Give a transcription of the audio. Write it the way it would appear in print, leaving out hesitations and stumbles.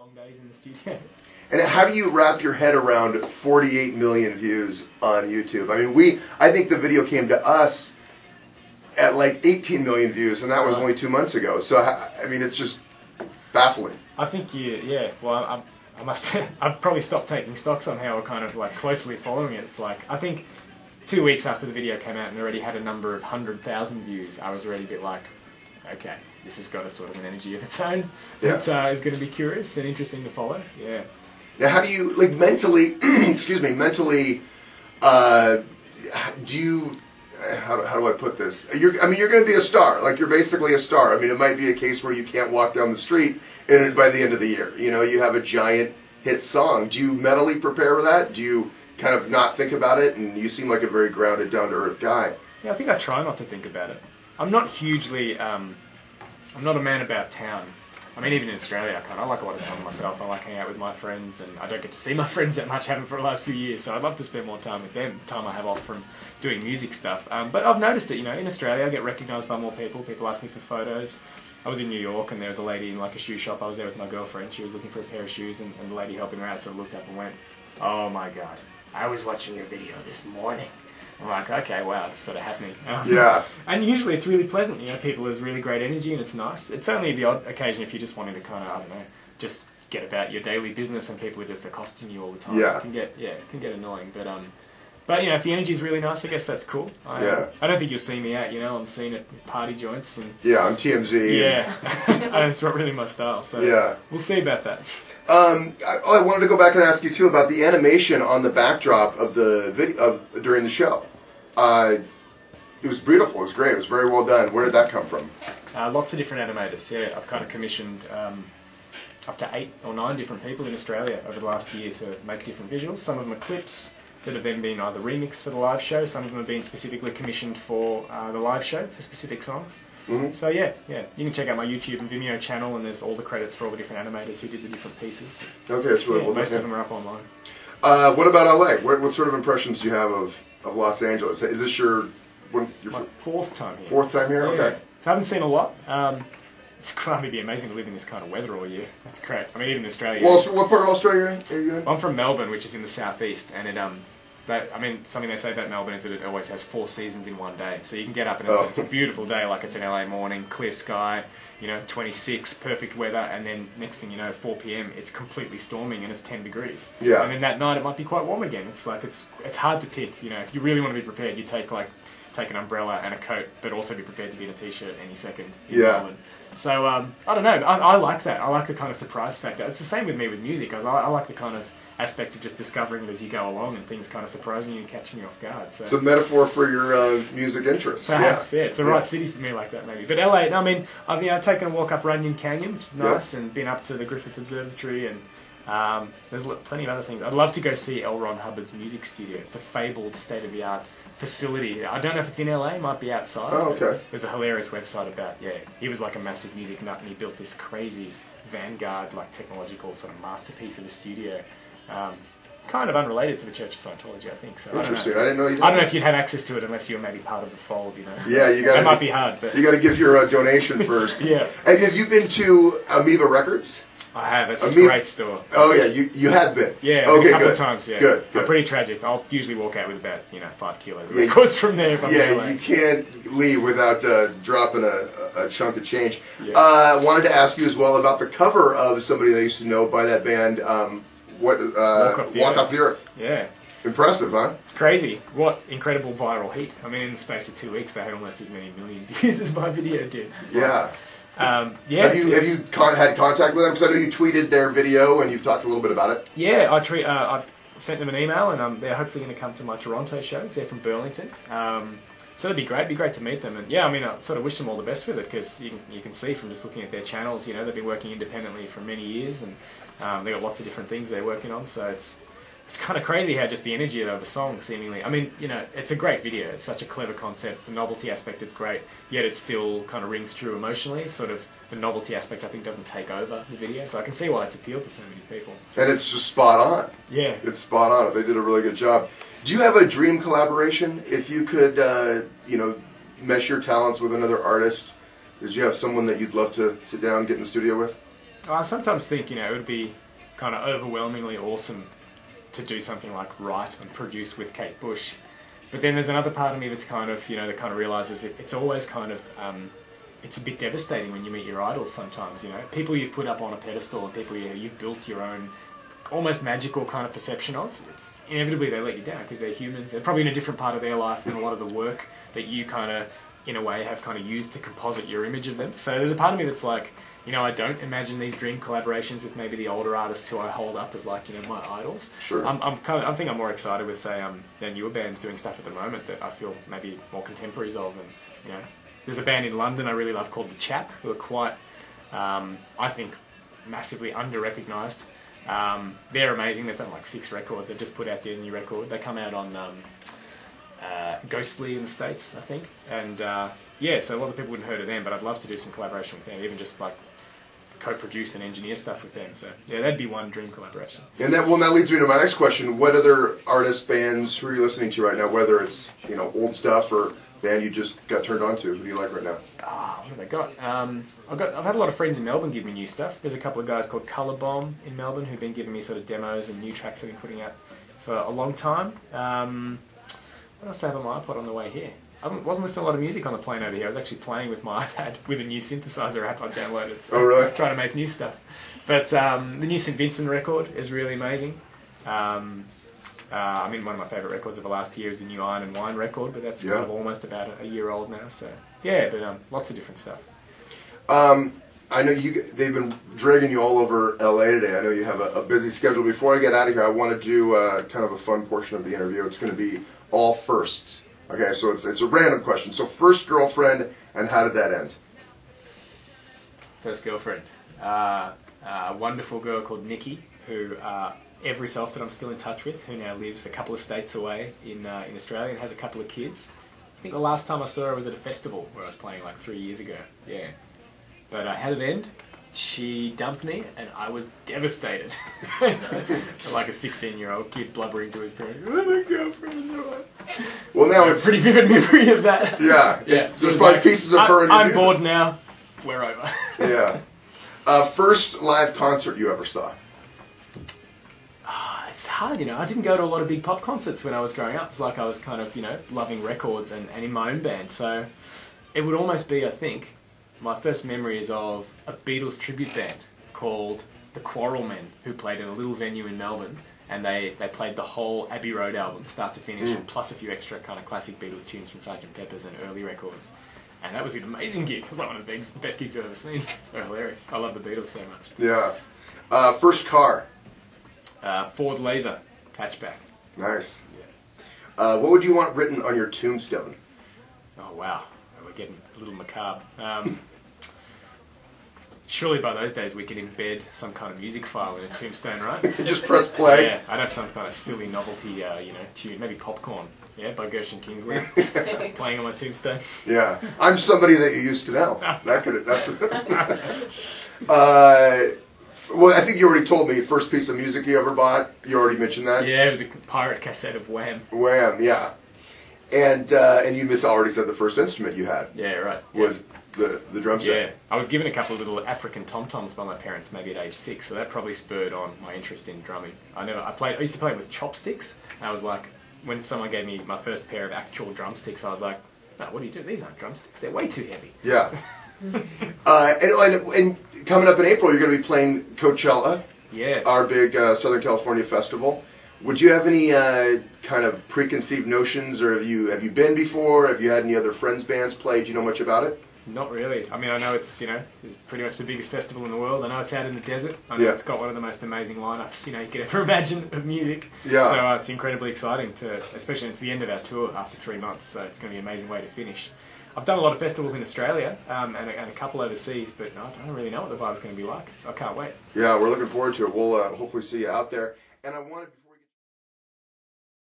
long days in the studio. And how do you wrap your head around 48 million views on YouTube? I mean, I think the video came to us at like 18 million views, and that was only 2 months ago. So, I mean, it's just baffling. I think, yeah, well, I've probably stopped taking stock somehow, or kind of like closely following it. It's like, I think 2 weeks after the video came out and already had a number of 100,000 views, I was already a bit like, okay, this has got a sort of an energy of its own. Yeah. That is going to be curious and interesting to follow. Yeah. Now, how do you, like, mentally, excuse me, mentally, do you, how do I put this? I mean, you're going to be a star. Like, you're basically a star. I mean, it might be a case where you can't walk down the street and by the end of the year. You know, you have a giant hit song. Do you mentally prepare for that? Do you kind of not think about it? And you seem like a very grounded, down-to-earth guy. Yeah, I think I try not to think about it. I'm not hugely, I'm not a man about town. I mean, even in Australia, I like a lot of time to myself. I like hanging out with my friends, and I don't get to see my friends that much, haven't for the last few years, so I'd love to spend more time with them, time I have off from doing music stuff. But I've noticed it, you know, in Australia I get recognised by more people. People ask me for photos. I was in New York, and there was a lady in like a shoe shop. I was there with my girlfriend. She was looking for a pair of shoes, and the lady helping her out sort of looked up and went, "Oh my God, I was watching your video this morning." I'm like, okay, wow, it's sort of happening. Yeah. And usually it's really pleasant, you know, people has really great energy and it's nice. It's only the odd occasion if you're just wanting to kind of, I don't know, just get about your daily business and people are just accosting you all the time. Yeah. It can get annoying. But you know, if the energy's really nice, I guess that's cool. I don't think you'll see me out, you know, on the scene at party joints. And yeah, on TMZ. Yeah. It's not really my style, so yeah. We'll see about that. I wanted to go back and ask you too about the animation on the backdrop of the video during the show. It was beautiful. It was great. It was very well done. Where did that come from? Lots of different animators. Yeah, I've kind of commissioned up to 8 or 9 different people in Australia over the last year to make different visuals. Some of them are clips that have then been either remixed for the live show. Some of them have been specifically commissioned for the live show for specific songs. Mm-hmm. So yeah, you can check out my YouTube and Vimeo channel, and there's all the credits for all the different animators who did the different pieces. Okay, that's really cool. Most of them are up online. What about LA? What sort of impressions do you have of Los Angeles? Is this your my 4th time here? 4th time here? Yeah. Okay. I haven't seen a lot. It's going to be amazing to live in this kind of weather all year. That's great. I mean, even in Australia. Well, so what part of Australia are you in? I'm from Melbourne, which is in the southeast, and I mean, something they say about Melbourne is that it always has 4 seasons in one day. So you can get up and it's a beautiful day, like it's an LA morning, clear sky, you know, 26, perfect weather, and then next thing you know, 4 PM, it's completely storming and it's 10 degrees. Yeah. And then that night it might be quite warm again. It's like it's hard to pick. You know, if you really want to be prepared, you take an umbrella and a coat, but also be prepared to be in a t-shirt any second in Melbourne. So I don't know. I like that. I like the kind of surprise factor. It's the same with me with music. I like the kind of aspect of just discovering it as you go along and things kind of surprising you and catching you off guard. So it's a metaphor for your music interests. Perhaps, yeah. It's the right city for me like that, maybe. But LA, I mean, I've taken a walk up Runyon Canyon, which is nice, and been up to the Griffith Observatory, and there's plenty of other things. I'd love to go see L. Ron Hubbard's music studio. It's a fabled, state-of-the-art facility. I don't know if it's in LA, it might be outside. Oh, okay. There's a hilarious website about, he was like a massive music nut and he built this crazy vanguard, like technological sort of masterpiece of a studio. Kind of unrelated to the Church of Scientology, I think. So interesting. I didn't know you did. I don't know if you'd have access to it unless you were maybe part of the fold, you know. So yeah, you got. That might be hard, but you got to give your donation first. Yeah. And have you been to Amoeba Records? I have. It's a great store. Oh yeah, you have been. Yeah, okay, a couple of times. Yeah, good. I'm pretty tragic. I'll usually walk out with about 5 kilos of records from there. If I'm you can't leave without dropping a chunk of change. Yeah. Wanted to ask you as well about the cover of somebody that I used to know by that band. Walk Off the Earth. Yeah. Impressive, huh? Crazy. What incredible viral heat. I mean, in the space of 2 weeks, they had almost as many million views as my video did. Have you had contact with them? Because I know you tweeted their video and you've talked a little bit about it. Yeah, I sent them an email, and they're hopefully going to come to my Toronto show because they're from Burlington. So that'd be great. It'd be great to meet them. And yeah, I mean, I sort of wish them all the best with it because you can see from just looking at their channels, you know, they've been working independently for many years, and they've got lots of different things they're working on. So it's kind of crazy how just the energy of the song seemingly. I mean, you know, it's a great video. It's such a clever concept. The novelty aspect is great, yet it still kind of rings true emotionally. It's sort of the novelty aspect, I think, doesn't take over the video. So I can see why it's appealed to so many people. And it's just spot on. Yeah. It's spot on. They did a really good job. Do you have a dream collaboration? If you could, mesh your talents with another artist, did you have someone that you'd love to sit down and get in the studio with? I sometimes think, you know, it would be kind of overwhelmingly awesome to do something like write and produce with Kate Bush. But then there's another part of me that's kind of, you know, that kind of realises it's always kind of, it's a bit devastating when you meet your idols sometimes, you know. People you've put up on a pedestal and people you've built your own almost magical kind of perception of, it's inevitably they let you down because they're humans. They're probably in a different part of their life than a lot of the work that you kind of, in a way, have kind of used to composite your image of them. So there's a part of me that's like, you know, I don't imagine these dream collaborations with maybe the older artists who I hold up as like, you know, my idols. Sure. I think I'm more excited with, say, their newer bands doing stuff at the moment that I feel maybe more contemporaries of. And, you know, there's a band in London I really love called The Chap, who are quite, I think, massively under-recognised. They're amazing. They've done like 6 records. They've just put out their new record. They come out on Ghostly in the States, I think. And yeah, so a lot of people wouldn't heard of them, but I'd love to do some collaboration with them, even just like co-produce and engineer stuff with them. So yeah, that'd be one dream collaboration. And that leads me to my next question. What other artists, bands, who are you listening to right now? Whether it's, you know, old stuff or band you just got turned on to. Who do you like right now? What have I got? I've had a lot of friends in Melbourne give me new stuff. There's a couple of guys called Colour Bomb in Melbourne who've been giving me sort of demos and new tracks I've been putting out for a long time. What else do I have on my iPod on the way here? I wasn't listening to a lot of music on the plane over here. I was actually playing with my iPad with a new synthesizer app I've downloaded. So oh, really? Trying to make new stuff. But the new St. Vincent record is really amazing. I mean, one of my favourite records of the last year is the new Iron and Wine record, but that's kind of almost about a year old now. So yeah, but lots of different stuff. I know they've been dragging you all over LA today. I know you have a busy schedule. Before I get out of here, I want to do kind of a fun portion of the interview. It's going to be all firsts. Okay, so it's a random question. So first girlfriend, and how did that end? First girlfriend. A wonderful girl called Nikki, who every so often I'm still in touch with, who now lives a couple of states away in Australia and has a couple of kids. I think the last time I saw her was at a festival where I was playing like 3 years ago. Yeah. But how did it end? She dumped me and I was devastated. Like a 16-year-old kid blubbering to his parents, "Oh, my girlfriend's away." Well, now it's a pretty vivid memory of that. Yeah. Yeah. There's probably like, pieces of her in your I'm music. bored now. We're over. Yeah. First live concert you ever saw? It's hard, you know. I didn't go to a lot of big pop concerts when I was growing up. It's like I was kind of, you know, loving records and in my own band. So it would almost be, I think, my first memory is of a Beatles tribute band called the Quarrel Men, who played at a little venue in Melbourne, and they played the whole Abbey Road album, start to finish, plus a few extra kind of classic Beatles tunes from Sgt. Pepper's and early records. And that was an amazing gig. It was like one of the best gigs I've ever seen. So hilarious. I love the Beatles so much. Yeah. First car? Ford Laser hatchback. Nice. Yeah. What would you want written on your tombstone? Oh wow, we're getting a little macabre. Surely by those days we could embed some kind of music file in a tombstone, right? Just press play. Yeah, I'd have some kind of silly novelty, you know, tune, maybe Popcorn, yeah, by Gershon Kingsley, playing on my tombstone. Yeah, I'm somebody that you used to know. That's. Well, I think you already told me first piece of music you ever bought. You already mentioned that. Yeah, it was a pirate cassette of Wham. Wham, yeah. And you already said the first instrument you had. Yeah, right. Was the drum set. Yeah, I was given a couple of little African tom-toms by my parents, maybe at age 6, so that probably spurred on my interest in drumming. I used to play with chopsticks, and I was like, when someone gave me my first pair of actual drumsticks, I was like, no, what do you do? These aren't drumsticks, they're way too heavy. Yeah. And coming up in April, you're going to be playing Coachella. Yeah. Our big Southern California festival. Would you have any kind of preconceived notions, or have you been before? Have you had any other friends' bands play? Do you know much about it? Not really. I mean, I know it's, you know, it's pretty much the biggest festival in the world. I know it's out in the desert. I know it's got one of the most amazing lineups, you know, you could ever imagine of music. Yeah. So it's incredibly exciting especially it's the end of our tour after 3 months, so it's going to be an amazing way to finish. I've done a lot of festivals in Australia and a couple overseas, but I don't really know what the vibe's going to be like. I can't wait. Yeah, we're looking forward to it. We'll hopefully see you out there. And I wanted